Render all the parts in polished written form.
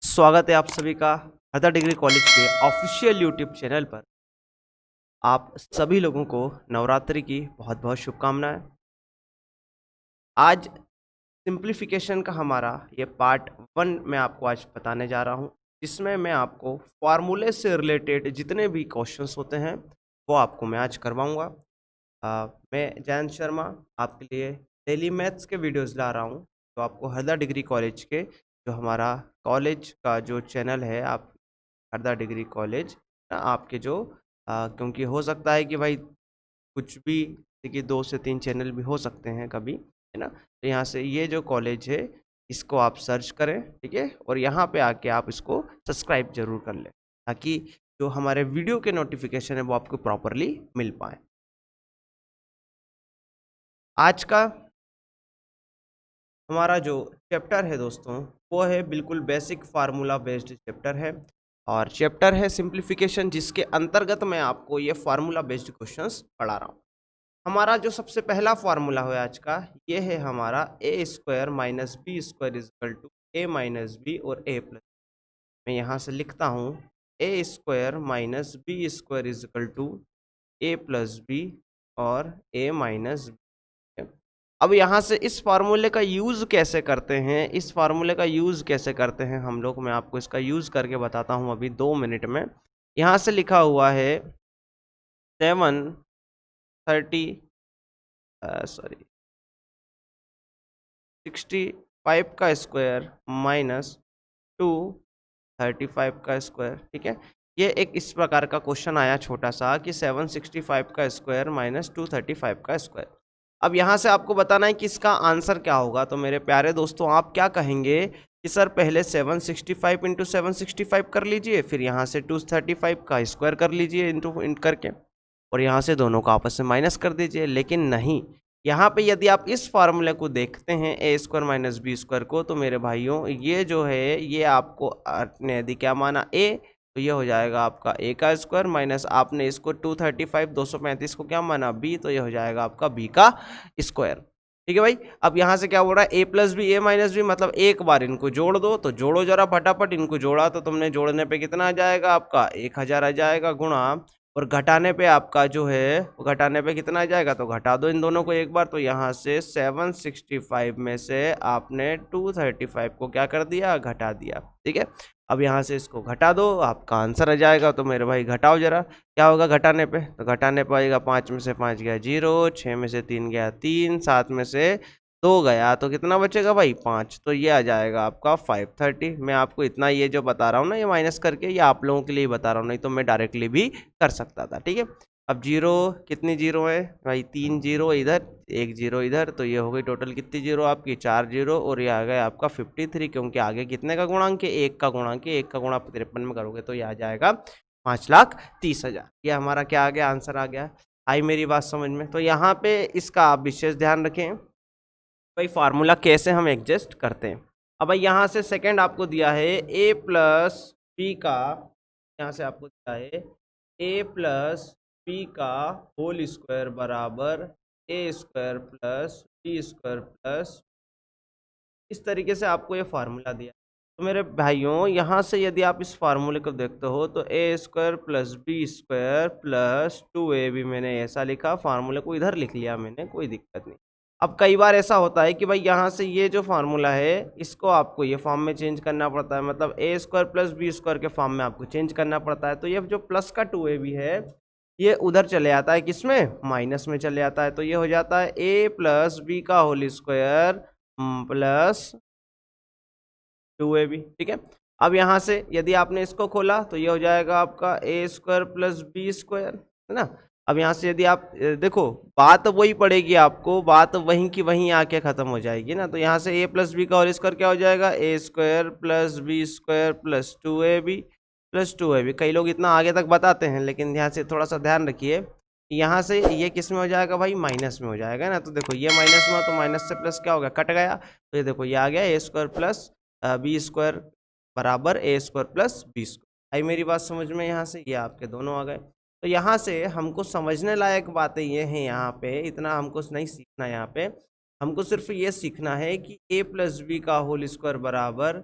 स्वागत है आप सभी का हरदा डिग्री कॉलेज के ऑफिशियल यूट्यूब चैनल पर। आप सभी लोगों को नवरात्रि की बहुत बहुत शुभकामनाएं। आज सिंप्लीफिकेशन का हमारा ये पार्ट 1 मैं आपको आज बताने जा रहा हूँ, जिसमें मैं आपको फार्मूले से रिलेटेड जितने भी क्वेश्चंस होते हैं वो आपको मैं आज करवाऊँगा। मैं जयंत शर्मा आपके लिए डेली मैथ्स के वीडियोस ला रहा हूँ, तो आपको हरदा डिग्री कॉलेज के जो हमारा कॉलेज का जो चैनल है, आप हरदा डिग्री कॉलेज ना आपके जो क्योंकि हो सकता है कि भाई कुछ भी, देखिए 2 से 3 चैनल भी हो सकते हैं कभी, है ना? तो यहाँ से ये जो कॉलेज है इसको आप सर्च करें, ठीक है? और यहाँ पे आके आप इसको सब्सक्राइब ज़रूर कर लें, ताकि जो हमारे वीडियो के नोटिफिकेशन है वो आपको प्रॉपरली मिल पाएँ। आज का हमारा जो चैप्टर है दोस्तों, वो है बिल्कुल बेसिक फार्मूला बेस्ड चैप्टर है, और चैप्टर है सिंप्लीफिकेशन, जिसके अंतर्गत मैं आपको ये फार्मूला बेस्ड क्वेश्चंस पढ़ा रहा हूँ। हमारा जो सबसे पहला फार्मूला है आज का, ये है हमारा A square minus B square equal to A minus B और ए प्लस। मैं यहाँ से लिखता हूँ A square minus B square equal to A plus B और ए माइनस बी। अब यहाँ से इस फार्मूले का यूज़ कैसे करते हैं, इस फार्मूले का यूज़ कैसे करते हैं हम लोग, मैं आपको इसका यूज़ करके बताता हूँ अभी 2 मिनट में। यहाँ से लिखा हुआ है 730 सॉरी 65 का स्क्वायर माइनस 235 का स्क्वायर, ठीक है? ये एक इस प्रकार का क्वेश्चन आया छोटा सा कि 765 का स्क्वायर माइनस 235 का स्क्वायर। अब यहाँ से आपको बताना है कि इसका आंसर क्या होगा। तो मेरे प्यारे दोस्तों, आप क्या कहेंगे कि सर पहले 765 इंटू 765 कर लीजिए, फिर यहाँ से 235 का स्क्वायर कर लीजिए इंटू इंट करके, और यहाँ से दोनों को आपस में माइनस कर दीजिए। लेकिन नहीं, यहाँ पे यदि आप इस फार्मूले को देखते हैं ए स्क्वायर माइनस बी स्क्वायर को, तो मेरे भाइयों ये जो है ये आपको ने यदि क्या माना ए, तो ये हो जाएगा आपका ए का स्क्वायर, माइनस आपने इसको 235 235 को क्या माना बी, तो ये हो जाएगा आपका बी का स्क्वायर। ठीक है भाई। अब यहाँ से क्या बोल रहा है, A plus B A minus B, मतलब एक बार इनको जोड़ दो। तो जोड़ो जरा फटाफट, इनको जोड़ा तो तुमने जोड़ने पे कितना आ जाएगा आपका 1000 आ जाएगा, गुणा और घटाने पे आपका जो है वो घटाने पे कितना आ जाएगा, तो घटा दो इन दोनों को एक बार। तो यहाँ से 765 में से आपने 235 को क्या कर दिया, घटा दिया। ठीक है, अब यहाँ से इसको घटा दो, आपका आंसर आ जाएगा। तो मेरे भाई घटाओ जरा, क्या होगा घटाने पे, तो घटाने पे आएगा 5 में से 5 गया 0, 6 में से 3 गया 3, 7 में से 2 गया, तो कितना बचेगा भाई 5। तो ये आ जाएगा आपका 530। मैं आपको इतना ये जो बता रहा हूँ ना, ये माइनस करके, ये आप लोगों के लिए बता रहा हूँ, नहीं तो मैं डायरेक्टली भी कर सकता था। ठीक है, अब जीरो, कितनी जीरो है भाई, 3 जीरो इधर 1 जीरो इधर, तो ये हो गई टोटल कितनी जीरो आपकी 4 जीरो, और ये आ गया आपका 53, क्योंकि आगे कितने का गुणांक है, 1 का गुणांक है, 1 का गुणा 53 में करोगे तो ये आ जाएगा 5,30,000। ये हमारा क्या आ गया, आंसर आ गया। आई मेरी बात समझ में? तो यहाँ पे इसका आप विशेष ध्यान रखें भाई, फार्मूला कैसे हम एडजस्ट करते हैं। अब भाई यहाँ से सेकंड आपको दिया है ए प्लस बी का, यहाँ से आपको दिया है ए प्लस बी का होल स्क्वायर बराबर A square plus B square plus, इस तरीके से आपको ये फार्मूला दिया। तो मेरे भाइयों, यहाँ से यदि आप इस फार्मूले को देखते हो तो A square plus B square plus 2ab, मैंने ऐसा लिखा, फार्मूले को इधर लिख लिया मैंने, कोई दिक्कत नहीं। अब कई बार ऐसा होता है कि भाई यहाँ से ये जो फार्मूला है इसको आपको ये फॉर्म में चेंज करना पड़ता है, मतलब ए स्क्वायर प्लस बी स्क्वायर के फॉर्म में आपको चेंज करना पड़ता है। तो ये जो प्लस का 2ab है ये उधर चले आता है, किसमें, माइनस में चले आता है। तो ये हो जाता है ए प्लस बी का होल स्क्वायर प्लस 2ab। ठीक है, अब यहाँ से यदि आपने इसको खोला तो ये हो जाएगा आपका ए स्क्वायर प्लस बी स्क्वायर, है ना। अब यहाँ से यदि आप देखो, बात वही पड़ेगी आपको, बात वहीं की वहीं आके खत्म हो जाएगी ना। तो यहाँ से ए प्लस बी का होल स्क्वायर क्या हो जाएगा, A square plus B square plus 2ab plus 2ab। कई लोग इतना आगे तक बताते हैं, लेकिन यहाँ से थोड़ा सा ध्यान रखिए, यहाँ से ये किस में हो जाएगा भाई, माइनस में हो जाएगा ना। तो देखो ये माइनस में हो तो माइनस से प्लस क्या होगा, कट गया। तो ये देखो ये आ गया ए स्क्वायर प्लस बी स्क्वायर बराबर A square plus B square. आई मेरी बात समझ में? यहाँ से ये आपके दोनों आ गए। तो यहाँ से हमको समझने लायक बातें ये हैं, यहाँ पे इतना हमको नहीं सीखना, यहाँ पे हमको सिर्फ ये सीखना है कि ए प्लस बी का होल स्क्वायर बराबर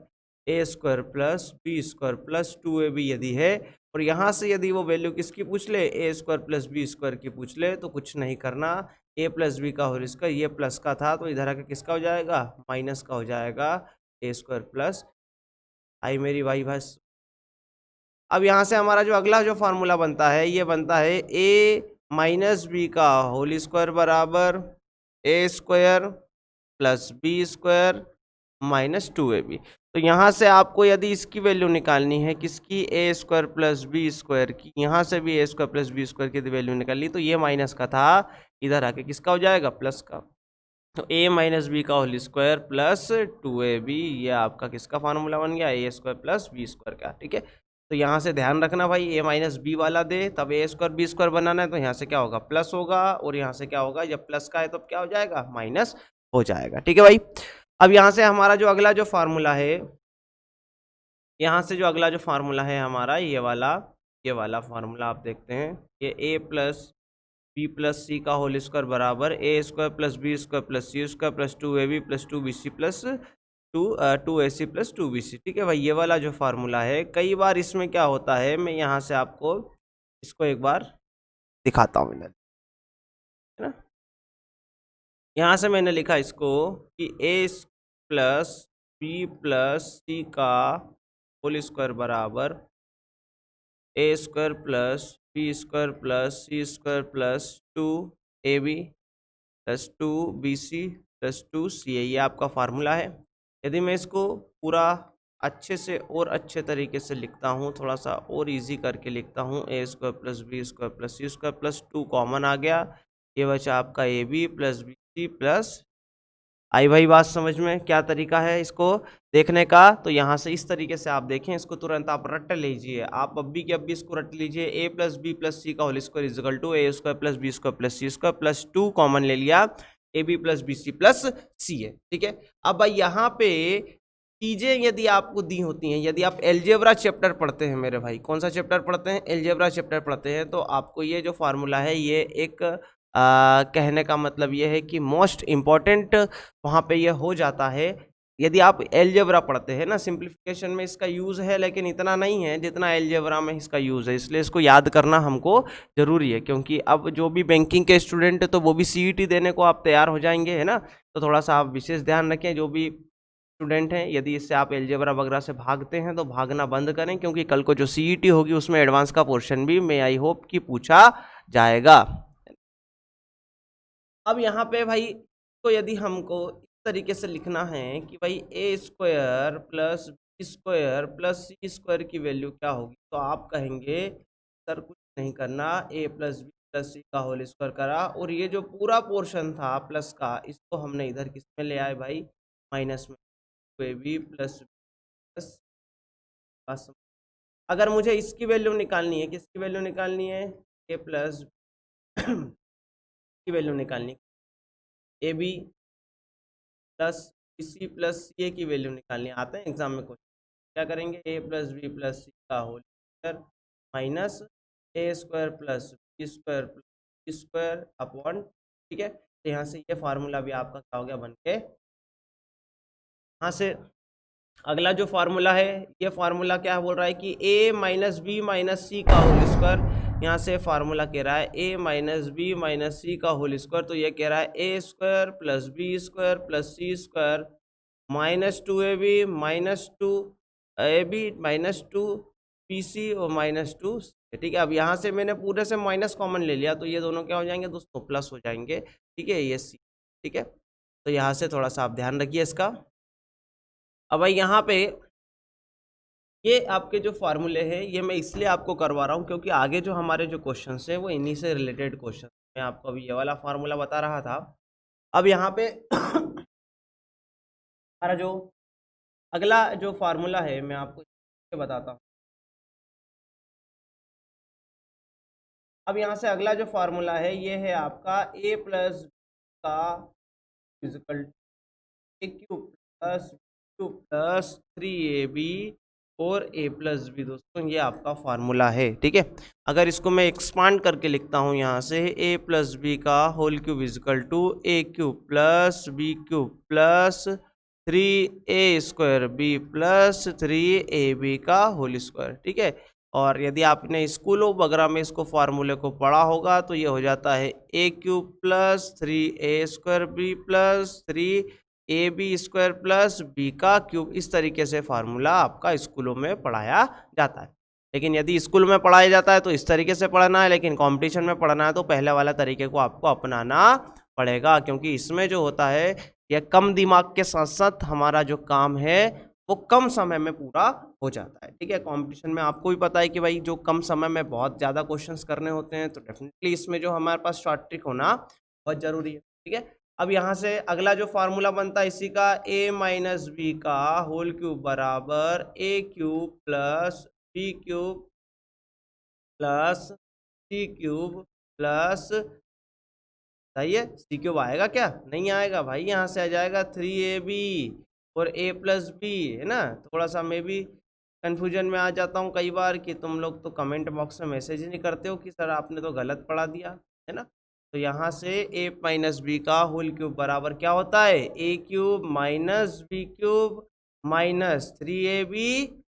A square plus B square plus 2ab यदि है, और यहाँ से यदि वो वैल्यू किसकी पूछ ले, ए स्क्वायर प्लस बी स्क्वायर की पूछ ले, तो कुछ नहीं करना, ए प्लस बी का होल स्क्वायर, ये प्लस का था तो इधर आके किसका हो जाएगा, माइनस का हो जाएगा, ए स्क्वायर प्लस, आई मेरी भाई बस। अब यहाँ से हमारा जो अगला जो फार्मूला बनता है, ये बनता है ए माइनस बी का होल स्क्वायर बराबर A square plus B square minus 2ab। तो यहाँ से आपको यदि इसकी वैल्यू निकालनी है, किसकी, ए स्क्वायर प्लस बी स्क्वायर की, यहाँ से भी ए स्क्वायर प्लस बी स्क्वायर की वैल्यू निकालनी, तो ये माइनस का था, इधर आके किसका हो जाएगा, प्लस का। तो ए माइनस बी का होल स्क्वायर प्लस 2ab, ये आपका किसका फार्मूला बन गया, ए स्क्वायर प्लस बी स्क्वायर का। ठीक है, तो यहाँ से ध्यान रखना भाई, ए माइनस बी वाला दे तब ए स्क्वायर बी स्क्वायर बनाना है, तो यहाँ से क्या होगा, प्लस होगा, और यहाँ से क्या होगा, जब प्लस का है तो क्या हो जाएगा, माइनस हो जाएगा। ठीक है भाई, अब यहाँ से हमारा जो अगला जो फार्मूला है, यहाँ से जो अगला जो फार्मूला है हमारा, ये वाला फार्मूला आप देखते हैं, ये A plus B plus C का होल स्क्वायर बराबर A square plus B square plus C square plus 2ab plus 2bc plus 2ac plus 2bc। ठीक है भाई, ये वाला जो फार्मूला है, कई बार इसमें क्या होता है, मैं यहाँ से आपको इसको एक बार दिखाता हूँ, है ना। यहाँ से मैंने लिखा इसको कि A plus B plus C का होल स्क्वायर बराबर A square plus B square plus C square plus 2ab plus 2bc plus 2ca, ये आपका फार्मूला है। यदि मैं इसको पूरा अच्छे से और अच्छे तरीके से लिखता हूँ, थोड़ा सा और इजी करके लिखता हूँ, A square plus B square plus C square plus 2 common आ गया, ये बचा आपका A B plus B C plus, आई भाई बात समझ में, क्या तरीका है इसको देखने का। तो यहाँ से इस तरीके से आप देखें, इसको तुरंत आप रट लीजिए, आप अभी के अभी इसको रट लीजिए, A plus B plus C का whole square is equal to A square plus B square plus C square plus 2 common ले लिया, A B plus B C plus C है। ठीक है, अब भाई यहाँ पे चीजें यदि आपको दी होती हैं, यदि आप एलजेब्रा चैप्टर पढ़ते हैं मेरे भाई, कौन सा चैप्टर पढ़ते हैं, एलजेब्रा चैप्टर पढ़ते हैं, तो आपको ये जो फार्मूला है, ये एक कहने का मतलब ये है कि मोस्ट इम्पॉर्टेंट वहाँ पे ये हो जाता है। यदि आप एलजेब्रा पढ़ते हैं ना, सिंप्लीफिकेशन में इसका यूज़ है, लेकिन इतना नहीं है जितना एलजेब्रा में इसका यूज़ है, इसलिए इसको याद करना हमको ज़रूरी है, क्योंकि अब जो भी बैंकिंग के स्टूडेंट है, तो वो भी सीईटी देने को आप तैयार हो जाएंगे, है ना। तो थोड़ा सा आप विशेष ध्यान रखें, जो भी स्टूडेंट हैं, यदि इससे आप एलजेब्रा वगैरह से भागते हैं तो भागना बंद करें, क्योंकि कल को जो सीईटी होगी उसमें एडवांस का पोर्शन भी मैं आई होप कि पूछा जाएगा। अब यहाँ पे भाई तो यदि हमको इस तरीके से लिखना है कि भाई A square plus B square plus C square की वैल्यू क्या होगी, तो आप कहेंगे सर कुछ नहीं करना, A plus B plus C का होल स्क्वायर करा, और ये जो पूरा पोर्शन था प्लस का, इसको हमने इधर किस में ले आए भाई, माइनस में, ए बी प्लस प्लस। अगर मुझे इसकी वैल्यू निकालनी है, किसकी वैल्यू निकालनी है, ए प्लस की वैल्यू निकालनी है, A B plus C plus C की वैल्यू निकालनी आते हैं एग्जाम में, क्वेश्चन क्या करेंगे, A plus B plus C का whole square minus A square plus B square plus C square upon. ठीक है, तो यहाँ से ये फार्मूला भी आपका क्या हो गया बन के। यहाँ से अगला जो फार्मूला है, ये फार्मूला क्या बोल रहा है कि a minus B minus C का होल स्क्वायर, यहाँ से फार्मूला कह रहा है a minus B minus C का होल स्क्वायर, तो ये कह रहा है A square plus B square plus C square minus 2ab minus 2ab minus 2bc और माइनस 2। ठीक है, अब यहाँ से मैंने पूरे से माइनस कॉमन ले लिया, तो ये दोनों क्या हो जाएंगे दोस्तों, प्लस हो जाएंगे। ठीक है, ये सी। ठीक है, तो यहाँ से थोड़ा सा आप ध्यान रखिए इसका। अब भाई यहाँ पे ये आपके जो फार्मूले हैं, ये मैं इसलिए आपको करवा रहा हूँ क्योंकि आगे जो हमारे जो क्वेश्चंस हैं वो इन्हीं से रिलेटेड क्वेश्चन। मैं आपको अभी ये वाला फार्मूला बता रहा था। अब यहाँ पे हमारा जो अगला जो फार्मूला है मैं आपको बताता हूँ। अब यहाँ से अगला जो फार्मूला है ये है आपका a प्लस का फिजिकल ए क्यूब प्लस 3ab और a प्लस बी। दोस्तों ये आपका फार्मूला है। ठीक है, अगर इसको मैं एक्सपांड करके लिखता हूँ यहाँ से a प्लस बी का whole cube is equal to A cube plus B cube plus 3a² B plus 3ab का होल स्क्वायर, ठीक है। और यदि आपने स्कूल वगैरह में इसको फार्मूले को पढ़ा होगा तो ये हो जाता है a³ plus 3a² B plus 3ab² plus B का क्यूब। इस तरीके से फार्मूला आपका स्कूलों में पढ़ाया जाता है। लेकिन यदि स्कूल में पढ़ाया जाता है तो इस तरीके से पढ़ना है, लेकिन कंपटीशन में पढ़ना है तो पहले वाला तरीके को आपको अपनाना पड़ेगा, क्योंकि इसमें जो होता है यह कम दिमाग के साथ साथ हमारा जो काम है वो कम समय में पूरा हो जाता है, ठीक है। कंपटीशन में आपको भी पता है कि भाई जो कम समय में बहुत ज़्यादा क्वेश्चंस करने होते हैं, तो डेफिनेटली इसमें जो हमारे पास शॉर्ट ट्रिक होना बहुत ज़रूरी है, ठीक है। अब यहाँ से अगला जो फार्मूला बनता है इसी का a माइनस बी का होल क्यूब बराबर a³ plus b³ plus c³ plus, सही है, c³ आएगा क्या? नहीं आएगा भाई, यहाँ से आ जाएगा 3ab और a प्लस बी, है ना। थोड़ा सा मैं भी कन्फ्यूजन में आ जाता हूँ कई बार कि तुम लोग तो कमेंट बॉक्स में मैसेज ही नहीं करते हो कि सर आपने तो गलत पढ़ा दिया, है ना। तो यहाँ से a माइनस बी का होल क्यूब बराबर क्या होता है, a³ minus b³ minus 3ab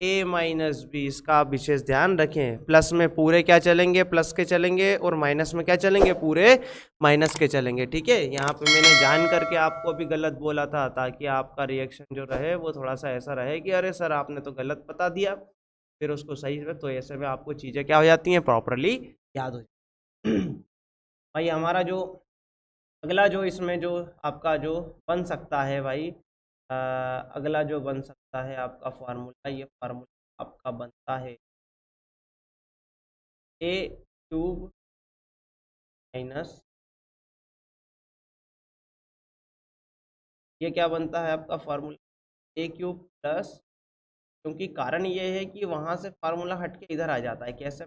a minus B. इसका आप विशेष ध्यान रखें, प्लस में पूरे क्या चलेंगे, प्लस के चलेंगे, और माइनस में क्या चलेंगे, पूरे माइनस के चलेंगे, ठीक है। यहाँ पे मैंने जान करके आपको भी गलत बोला था ताकि आपका रिएक्शन जो रहे वो थोड़ा सा ऐसा रहे कि अरे सर आपने तो गलत बता दिया, फिर उसको सही है। तो ऐसे में आपको चीज़ें क्या हो जाती हैं, प्रॉपरली याद हो जाती। भाई हमारा जो अगला जो इसमें जो आपका जो बन सकता है भाई, अगला जो बन सकता है आपका फार्मूला, ये फार्मूला आपका बनता है a³ माइनस, ये क्या बनता है आपका फार्मूला a³ प्लस, क्योंकि कारण ये है कि वहां से फार्मूला हट के इधर आ जाता है, कैसे,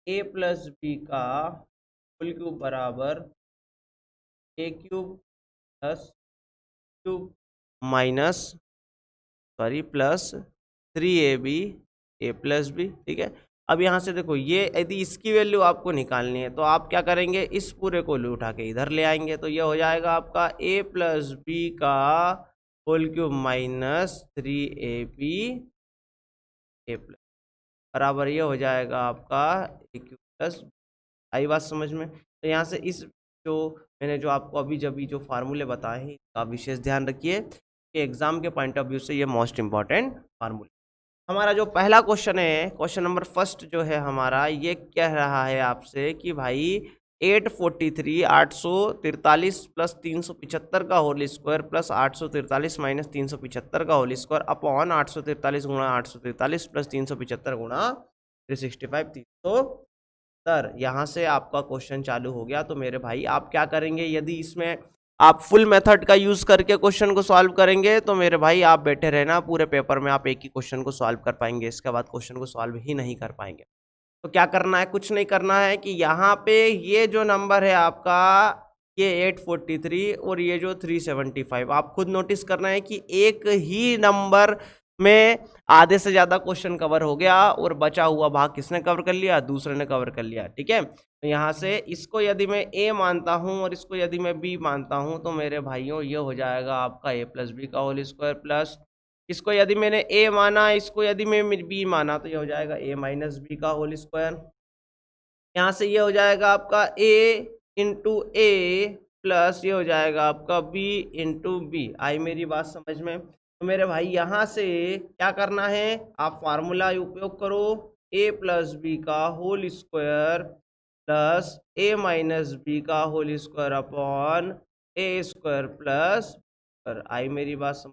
a प्लस बी का होल क्यूब बराबर a³ plus cube minus, sorry, plus 3ab a plus B, ठीक है। अब यहाँ से देखो, ये यदि इसकी वैल्यू आपको निकालनी है तो आप क्या करेंगे, इस पूरे को उठा के इधर ले आएंगे, तो ये हो जाएगा आपका a प्लस बी का whole cube minus 3ab a plus बराबर ये हो जाएगा आपका a क्यूब प्लस। आई बात समझ में? तो यहाँ से इस जो मैंने जो आपको अभी जब जो फार्मूले बताए हैं इसका विशेष ध्यान रखिए कि एग्जाम के पॉइंट ऑफ व्यू से ये मोस्ट इंपॉर्टेंट फार्मूले। हमारा जो पहला क्वेश्चन है, क्वेश्चन नंबर फर्स्ट जो है हमारा, ये कह रहा है आपसे कि भाई 843 843 प्लस 375 का होल स्क्वायर प्लस 843 माइनस 375 का होल स्क्वायर अपॉन 843 गुणा 843 प्लस 375 गुणा 365 370। यहाँ से आपका क्वेश्चन चालू हो गया। तो मेरे भाई आप क्या करेंगे, यदि इसमें आप फुल मेथड का यूज करके क्वेश्चन को सॉल्व करेंगे तो मेरे भाई आप बैठे रहना, पूरे पेपर में आप एक ही क्वेश्चन को सॉल्व कर पाएंगे, इसके बाद क्वेश्चन को सॉल्व ही नहीं कर पाएंगे। तो क्या करना है, कुछ नहीं करना है कि यहाँ पे ये जो नंबर है आपका, ये 843 और ये जो 375, आप खुद नोटिस करना है कि एक ही नंबर में आधे से ज्यादा क्वेश्चन कवर हो गया और बचा हुआ भाग किसने कवर कर लिया, दूसरे ने कवर कर लिया, ठीक है। तो यहाँ से इसको यदि मैं a मानता हूँ और इसको यदि मैं b मानता हूँ तो मेरे भाइयों ये हो जाएगा आपका a प्लस बी का होल स्क्वायर प्लस, इसको यदि मैंने a माना, इसको यदि मैं b माना तो ये हो जाएगा a माइनस बी का होल स्क्वायर। यहाँ से ये हो जाएगा आपका a इंटू ए प्लस ये हो जाएगा आपका b इंटू बी। आई मेरी बात समझ में? तो मेरे भाई यहाँ से क्या करना है, आप फार्मूला उपयोग करो, a प्लस बी का whole square plus a minus B का whole square upon a square plus, आई मेरी बात समझ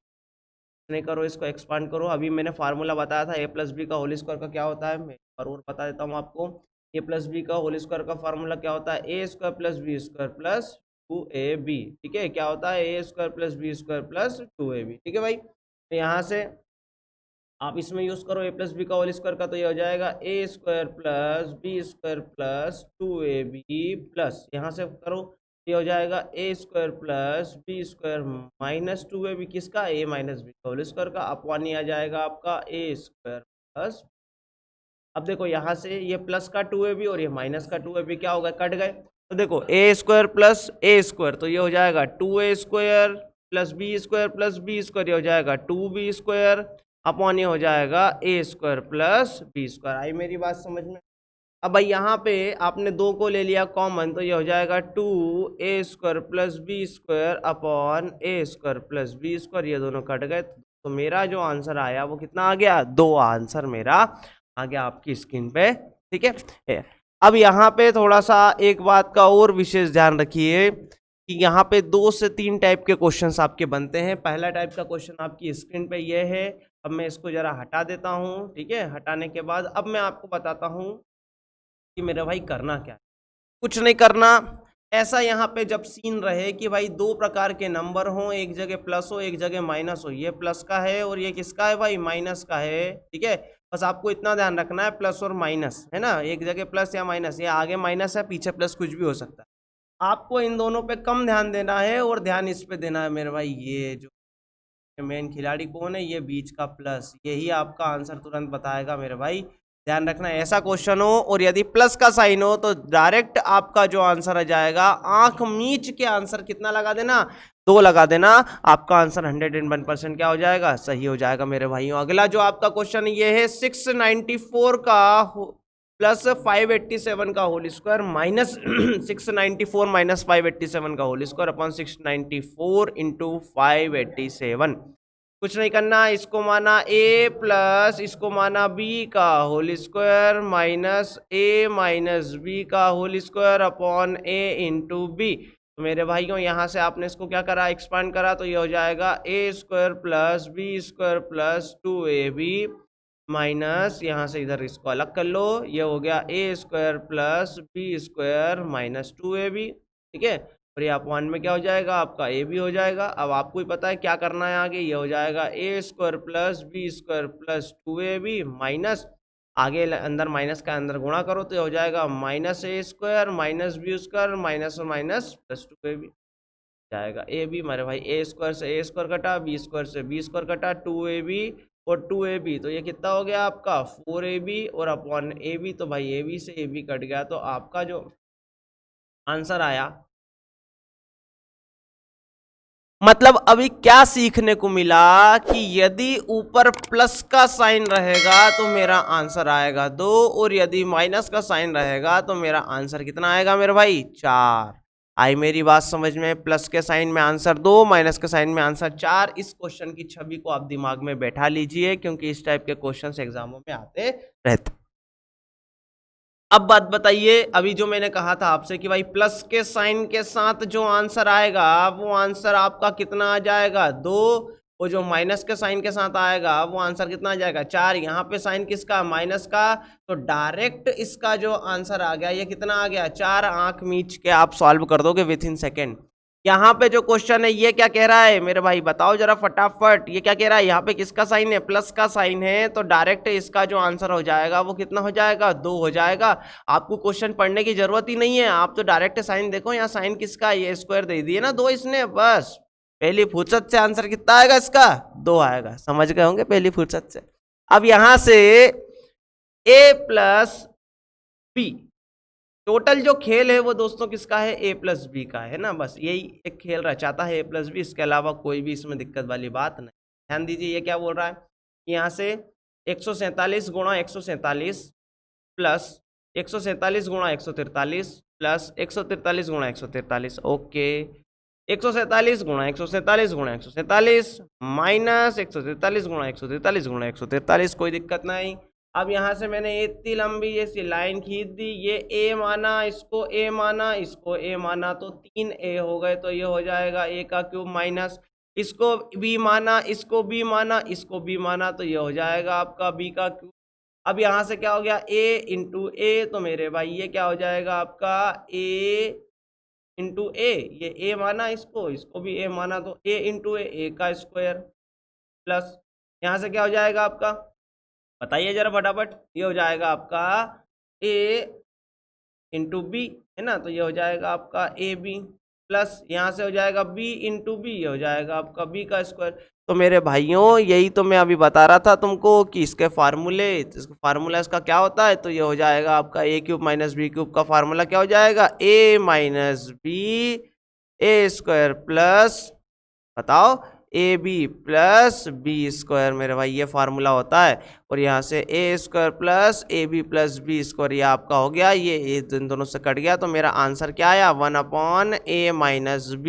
नहीं, करो इसको एक्सपांड करो। अभी मैंने फार्मूला बताया था a प्लस बी का होल स्क्वायर का क्या होता है, मैं और बता देता हूँ आपको। a प्लस बी का होल स्क्वायर का फार्मूला क्या होता है, a square plus B square plus 2ab, ठीक है। क्या होता है, a square plus B square plus 2ab, ठीक है भाई। तो यहाँ से आप इसमें यूज करो a प्लस बी का होल स्क्वायर का, तो ये हो जाएगा a square plus B square plus 2ab plus, यहाँ से करो ये हो जाएगा a square plus B square minus 2ab, किसका, a माइनस बी का होल स्क्वायर का, अपॉन आ जाएगा आपका a स्क्वायर प्लस। अब देखो यहाँ से ये प्लस का 2ab और ये माइनस का 2ab क्या हो गया, कट गए। तो देखो a square plus a square, तो ये हो जाएगा 2a square plus B square, ये हो जाएगा 2b² अपॉन ये हो जाएगा a² प्लस b²। आई मेरी बात समझ में? अब भाई यहाँ पे आपने दो को ले लिया कॉमन, तो ये हो जाएगा 2a² plus b² upon a² plus b²। ये दोनों कट गए, तो मेरा जो आंसर आया वो कितना आ गया? 2 आंसर मेरा आ गया आपकी स्क्रीन पे। ठीक है, अब यहाँ पे थोड़ा सा एक बात का और विशेष ध्यान रखिए कि यहाँ पे 2 से 3 टाइप के क्वेश्चंस आपके बनते हैं। पहला टाइप का क्वेश्चन आपकी स्क्रीन पे ये है। अब मैं इसको जरा हटा देता हूँ। ठीक है, हटाने के बाद अब मैं आपको बताता हूँ कि मेरे भाई करना क्या है। कुछ नहीं करना, ऐसा यहाँ पे जब सीन रहे कि भाई दो प्रकार के नंबर हों, एक जगह प्लस हो एक जगह माइनस हो, ये प्लस का है और ये किसका है भाई? माइनस का है। ठीक है, बस आपको इतना ध्यान रखना है, प्लस और माइनस है ना, एक जगह प्लस या माइनस, ये आगे माइनस है पीछे प्लस, कुछ भी हो सकता है। आपको इन दोनों पे कम ध्यान देना है और ध्यान इस पे देना है मेरे भाई, ये जो मेन खिलाड़ी कौन है? ये बीच का प्लस, यही आपका आंसर तुरंत बताएगा मेरे भाई। ध्यान रखना, ऐसा क्वेश्चन हो और यदि प्लस का साइन हो तो डायरेक्ट आपका जो आंसर आ जाएगा, आंख मीच के आंसर कितना लगा देना? 2 लगा देना। आपका आंसर 101% क्या हो जाएगा? सही हो जाएगा मेरे भाइयों। अगला जो आपका क्वेश्चन ये है 694 का प्लस 587 का होल स्क्वायर माइनस 694 माइनस 587 का होल स्क्वायर अपॉन 694 इंटू 587। कुछ नहीं करना, इसको माना a प्लस इसको माना b का whole square minus a minus b का whole square upon a into B. तो मेरे भाइयों यहाँ से आपने इसको क्या करा? एक्सपांड करा, तो ये हो जाएगा a² plus b² plus 2ab minus यहाँ से इधर इसको अलग कर लो, ये हो गया a² plus b² minus 2ab। ठीक है, और ये अपॉन में क्या हो जाएगा? आपका ए भी हो जाएगा। अब आपको ही पता है क्या करना है आगे, ये हो जाएगा a² plus b² plus 2ab minus, आगे अंदर माइनस का अंदर गुणा करो तो ये हो जाएगा minus a² minus b² minus और माइनस प्लस 2ab जाएगा। ए बी मेरे भाई a² से a² कटा, b² से b² कटा, 2ab और 2ab, तो ये कितना हो गया आपका? 4ab और अपॉन ab, तो भाई ab से ab कट गया, तो आपका जो आंसर आया, मतलब अभी क्या सीखने को मिला कि यदि ऊपर प्लस का साइन रहेगा तो मेरा आंसर आएगा 2 और यदि माइनस का साइन रहेगा तो मेरा आंसर कितना आएगा मेरे भाई? 4। आई मेरी बात समझ में? प्लस के साइन में आंसर 2, माइनस के साइन में आंसर 4। इस क्वेश्चन की छवि को आप दिमाग में बैठा लीजिए क्योंकि इस टाइप के क्वेश्चन एग्जामों में आते रहते। अब बात बताइए, अभी जो मैंने कहा था आपसे कि भाई प्लस के साइन के साथ जो आंसर आएगा वो आंसर आपका कितना आ जाएगा? 2, और जो माइनस के साइन के साथ आएगा वो आंसर कितना आ जाएगा? 4। यहाँ पे साइन किसका? माइनस का, तो डायरेक्ट इसका जो आंसर आ गया ये कितना आ गया? 4। आंख मीच के आप सॉल्व कर दोगे विथ इन सेकेंड। यहाँ पे जो क्वेश्चन है ये क्या कह रहा है मेरे भाई? बताओ जरा फटाफट, ये क्या कह रहा है? यहाँ पे किसका साइन है? प्लस का साइन है, तो डायरेक्ट इसका जो आंसर हो जाएगा वो कितना हो जाएगा? 2 हो जाएगा। आपको क्वेश्चन पढ़ने की जरूरत ही नहीं है, आप तो डायरेक्ट साइन देखो, यहाँ साइन किसका? ये स्क्वायर दे दिए ना 2 इसने, बस पहली फुर्सत से आंसर कितना आएगा इसका? 2 आएगा। समझ गए होंगे पहली फुर्सत से। अब यहां से a प्लस बी, टोटल जो खेल है वो दोस्तों किसका है? a प्लस बी का है ना, बस यही एक खेल रचाता है a प्लस बी, इसके अलावा कोई भी इसमें दिक्कत वाली बात नहीं। ध्यान दीजिए ये क्या बोल रहा है, यहाँ से 147 गुणा 147 प्लस 147 गुणा 143 प्लस 143 गुणा 143, ओके, 147 गुणा 147 गुणा 147 माइनस 143 गुणा 143 गुणा 143, कोई दिक्कत नहीं। अब यहाँ से मैंने इतनी लंबी ऐसी लाइन खींच दी, ये a माना, इसको a माना, इसको a माना, तो 3a हो गए, तो ये हो जाएगा a का क्यूब माइनस इसको b माना, इसको b माना, इसको b माना, तो ये हो जाएगा आपका b का क्यूब। अब यहाँ से क्या हो गया? a इंटू a, तो मेरे भाई ये क्या हो जाएगा आपका? a इंटू a, ये a माना, इसको इसको भी a माना, तो a इंटू a का स्क्वायर प्लस यहाँ से क्या हो जाएगा आपका? बताइए जरा फटाफट। ये हो जाएगा आपका a इंटू बी, है ना, तो ये हो जाएगा आपका ए बी प्लस यहाँ से हो जाएगा b इंटू बी, ये हो जाएगा आपका b का स्क्वायर। तो मेरे भाइयों यही तो मैं अभी बता रहा था तुमको कि इसके फार्मूला इसका क्या होता है, तो ये हो जाएगा आपका a cube minus B cube का फार्मूला क्या हो जाएगा? a minus B a square plus बताओ, A B plus B square मेरे भाई, ये फार्मूला होता है। और यहाँ से A square plus A B plus B square, ये आपका हो गया, ये इन दोनों से कट गया, तो मेरा आंसर क्या आया, 1/a-b।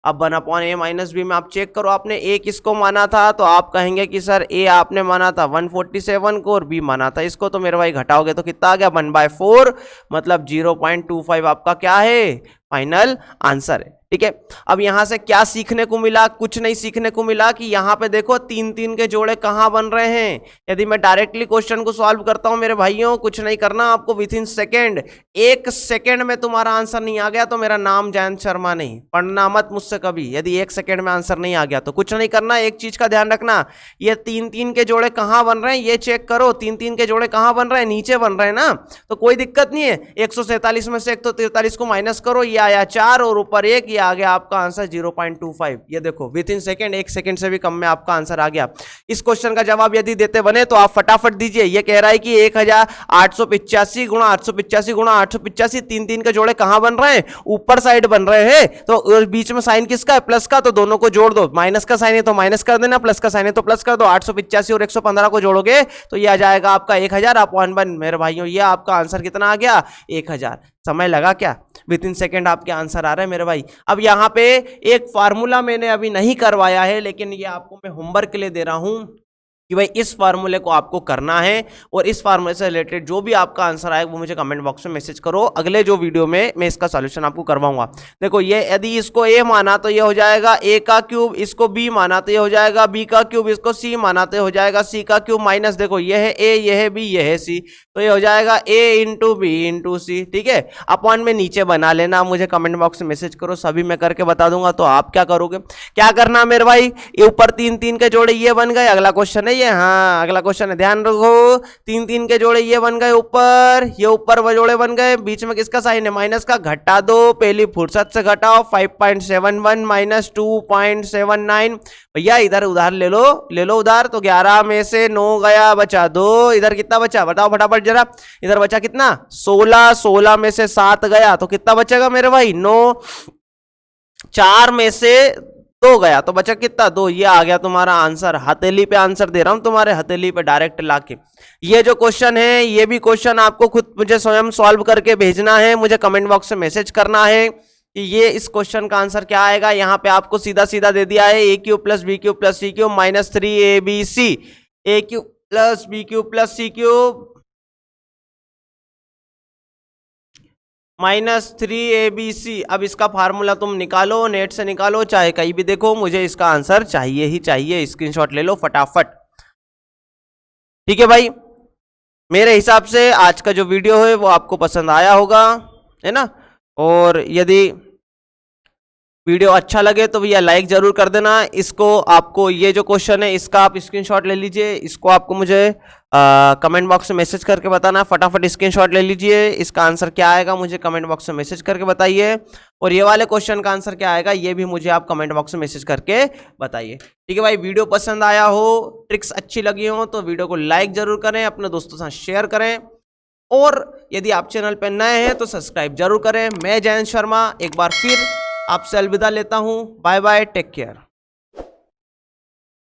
अब 1/a-b में आप चेक करो, आपने ए किसको माना था, तो आप कहेंगे कि सर ए आपने माना था 147 को और बी माना था इसको, तो मेरे भाई घटाओगे तो कितना आ गया, 1/4, मतलब 0.25 आपका क्या है, फाइनल आंसर है। ठीक है, अब यहां से क्या सीखने को मिला, कुछ नहीं सीखने को मिला कि यहां पे देखो 3-3 के जोड़े कहां बन रहे हैं। यदि मैं डायरेक्टली क्वेश्चन को सॉल्व करता हूं मेरे भाइयों, कुछ नहीं करना आपको, विद इन सेकेंड, 1 सेकेंड में तुम्हारा आंसर नहीं आ गया तो मेरा नाम जयंत शर्मा नहीं, पढ़ना मत मुझसे कभी। यदि 1 सेकेंड में आंसर नहीं आ गया तो कुछ नहीं करना, एक चीज का ध्यान रखना, ये 3-3 के जोड़े कहां बन रहे हैं ये चेक करो, 3-3 के जोड़े कहां बन रहे हैं, नीचे बन रहे हैं ना, तो कोई दिक्कत नहीं है। 147 में से 143 को माइनस करो, ये आया 4 और ऊपर 1, ये आ गया आपका आंसर 0.25। ये देखो विद इन सेकेंड, 1 सेकेंड से भी कम में आपका आंसर आ गया। इस क्वेश्चन का जवाब यदि देते बने तो आप फटाफट दीजिए। ये कह रहा है कि 1885 गुणा 885 गुणा 885, 3-3 के जोड़े कहां बन रहे हैं, ऊपर साइड बन रहे हैं, तो बीच में साइन किसका है, प्लस का, तो दोनों को जोड़ दो, माइनस का साइन है तो माइनस कर देना, प्लस का साइन है तो प्लस कर दो। 885 और 115 को जोड़ोगे तो ये आ जाएगा आपका 1000 अपॉन 1। मेरे भाइयों ये आपका आंसर कितना आ गया, 1000। समय लगा क्या, विद इन सेकेंड आपके आंसर आ रहे हैं मेरे भाई। अब यहाँ पे एक फार्मूला मैंने अभी नहीं करवाया है, लेकिन ये आपको मैं होमवर्क के लिए दे रहा हूं कि भाई इस फार्मूले को आपको करना है, और इस फार्मूले से रिलेटेड जो भी आपका आंसर आएगा वो मुझे कमेंट बॉक्स में मैसेज करो, अगले जो वीडियो में मैं इसका सॉल्यूशन आपको करवाऊंगा। देखो ये यदि इसको ए माना तो ये हो जाएगा ए का क्यूब, इसको बी माना तो ये हो जाएगा बी का क्यूब, इसको सी माना तो ये हो जाएगा सी का क्यूब, माइनस देखो ये है ए, ये है बी, ये है सी, तो ये हो जाएगा ए इंटू बी इंटू सी। ठीक है, अपॉन में नीचे बना लेना, मुझे कमेंट बॉक्स में मैसेज करो, सभी मैं करके बता दूंगा। तो आप क्या करोगे, क्या करना मेरे भाई, ये ऊपर 3-3 के जोड़े ये बन गए, अगला क्वेश्चन है ये, हाँ अगला क्वेश्चन है, ध्यान रखो, 3-3 के जोड़े ये बन गए ऊपर, ये ऊपर वो जोड़े बन गए, बीच में किसका साइन है, माइनस का, घटा दो, पहली फुर्सत से घटाओ, 5.71 माइनस 2.79। भैया इधर उधार ले लो उधार, तो 11 में से 9 गया, बचा 2, इधर कितना बचा बताओ फटाफट जरा, इधर बचा कितना 16, 16 में से 7 गया तो कितना बचेगा मेरे भाई 9, 4 में से 2 गया तो बचा कितना 2, ये आ गया तुम्हारा आंसर। हथेली पे आंसर दे रहा हूं तुम्हारे, हथेली पे डायरेक्ट लाके। ये जो क्वेश्चन है ये भी क्वेश्चन आपको खुद मुझे स्वयं सॉल्व करके भेजना है, मुझे कमेंट बॉक्स में मैसेज करना है कि ये इस क्वेश्चन का आंसर क्या आएगा। यहाँ पे आपको सीधा सीधा दे दिया है A cube plus B cube plus C cube minus 3abc, A cube plus B cube plus C cube minus 3abc। अब इसका फार्मूला तुम निकालो, नेट से निकालो, चाहे कहीं भी देखो, मुझे इसका आंसर चाहिए ही चाहिए। स्क्रीनशॉट ले लो फटाफट। ठीक है भाई, मेरे हिसाब से आज का जो वीडियो है वो आपको पसंद आया होगा, है ना। और यदि वीडियो अच्छा लगे तो भैया लाइक जरूर कर देना। इसको आपको ये जो क्वेश्चन है इसका आप स्क्रीनशॉट ले लीजिए, इसको आपको मुझे कमेंट बॉक्स में मैसेज करके बताना, फटाफट स्क्रीनशॉट ले लीजिए। इसका आंसर क्या आएगा मुझे कमेंट बॉक्स में मैसेज करके बताइए, और ये वाले क्वेश्चन का आंसर क्या आएगा ये भी मुझे आप कमेंट बॉक्स में मैसेज करके बताइए। ठीक है भाई, वीडियो पसंद आया हो, ट्रिक्स अच्छी लगी हो तो वीडियो को लाइक जरूर करें, अपने दोस्तों के साथ शेयर करें, और यदि आप चैनल पर नए हैं तो सब्सक्राइब जरूर करें। मैं जयंत शर्मा एक बार फिर आपसे अलविदा लेता हूं, बाय बाय, टेक केयर।